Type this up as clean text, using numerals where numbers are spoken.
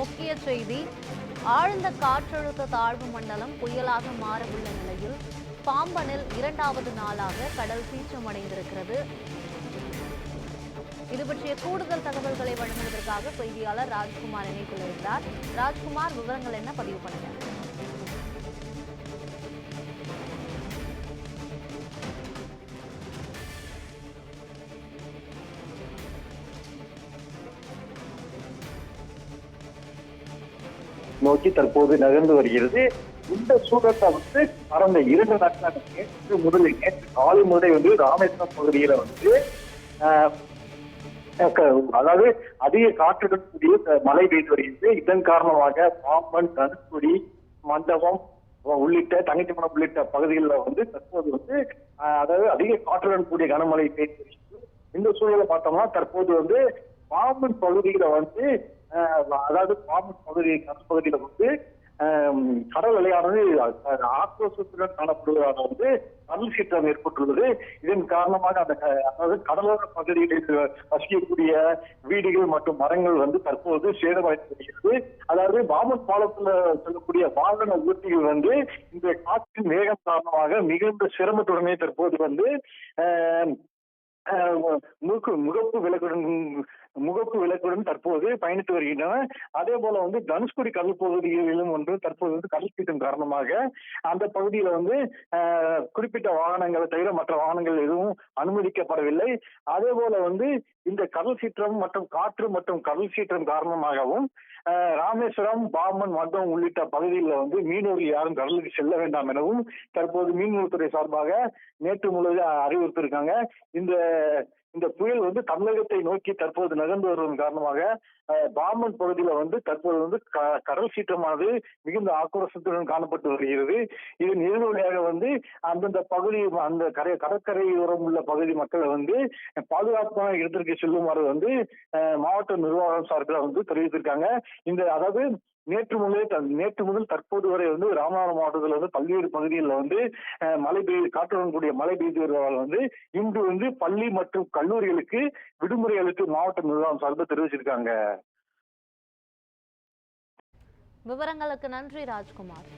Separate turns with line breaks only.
முக்கிய செய்தி. ஆழ்ந்த காற்றழுத்த தாழ்வு மண்டலம் புயலாக மாறவுள்ள நிலையில் பாம்பனில் 2வது நாளாக கடல் சீற்றமடைந்திருக்கிறது. இது பற்றிய கூடுதல் தகவல்களை வழங்குவதற்காக செய்தியாளர் ராஜ்குமார் இணைப்பில் இருந்தார். ராஜ்குமார், விவரங்கள் என்ன? பதிவு பண்ணுங்க.
நோக்கி தற்போது நகர்ந்து வருகிறது. இந்த சூழலை வந்து கடந்த 2 நாட்களாக நேற்று காலை முதலே ராமேஸ்வரம் பகுதியில அதாவது அதிக காற்றுடன் கூடிய மழை பெய்து வருகிறது. இதன் காரணமாக பாம்பன், தனுஷ்கோடி, மண்டபம் உள்ளிட்ட தனித்தமனம் உள்ளிட்ட பகுதிகளில் தற்போது அதாவது அதிக காற்றுடன் கூடிய கனமழை பெய்து வருகிறது. இந்த சூழலை பார்த்தோம்னா தற்போது பாம்பன் பகுதியில அதாவது பாம்பன் கடற்பகுதியில கடல் அலையானது ஆக்ரோஷத்துடன் காணப்படுவதாக கடல் சீற்றம் ஏற்பட்டுள்ளது. இதன் காரணமாக அதாவது கடலோர பகுதிகளில் வசிக்கக்கூடிய வீடுகள் மற்றும் மரங்கள் தற்போது சேதமடைந்து வருகிறது. அதாவது பாம்பன் பாலத்துல செல்லக்கூடிய வாகன ஊர்திகள் இந்த காற்றின் வேகம் காரணமாக மிகுந்த சிரமத்துடனே தற்போது முகப்பு விளக்குடன் தற்போது பயணித்து வருகின்றன. அதே போல தனுஷ்கோடி கடல் பகுதிகளிலும் தற்போது கடல் சீற்றம் காரணமாக அந்த பகுதியில குறிப்பிட்ட வாகனங்களை தவிர மற்ற வாகனங்கள் எதுவும் அனுமதிக்கப்படவில்லை. அதே போல இந்த கடல் சீற்றம் மற்றும் காற்று மற்றும் கடல் சீற்றம் காரணமாகவும் ராமேஸ்வரம், பாம்பன், மண்டபம் உள்ளிட்ட பகுதிகளில் மீனவர்கள் யாரும் கடலுக்கு செல்ல வேண்டாம் எனவும் தற்போது மீன்வளத்துறை சார்பாக நேற்று முழுவதும் அறிவுறுத்திருக்காங்க. இந்த புயல் தமிழகத்தை நோக்கி தற்போது நகர்ந்து வருவதன் காரணமாக பாம்பன் பகுதியில தற்போது கடல் சீற்றமானது மிகுந்த ஆக்ரோஷத்துடன் காணப்பட்டு வருகிறது. இதன் எதிரொலியாக அந்தந்த பகுதி அந்த கடற்கரையோரம் உள்ள பகுதி மக்களை பாதுகாப்பான இடத்திற்கு செல்லுமாறு மாவட்ட நிர்வாகம் சார்பில் தெரிவித்திருக்காங்க. அதாவது நேற்று முதல் தற்போது வரை ராமநாதபுரம் மாவட்டத்தில் பல்வேறு பகுதிகளில் மழை காற்றுடன் கூடிய மழை பெய்து வருவதால் இன்று பள்ளி மற்றும் கல்லூரிகளுக்கு விடுமுறை அளித்து மாவட்ட நிர்வாகம் சார்பில் தெரிவிச்சிருக்காங்க.
விவரங்களுக்கு நன்றி ராஜ்குமார்.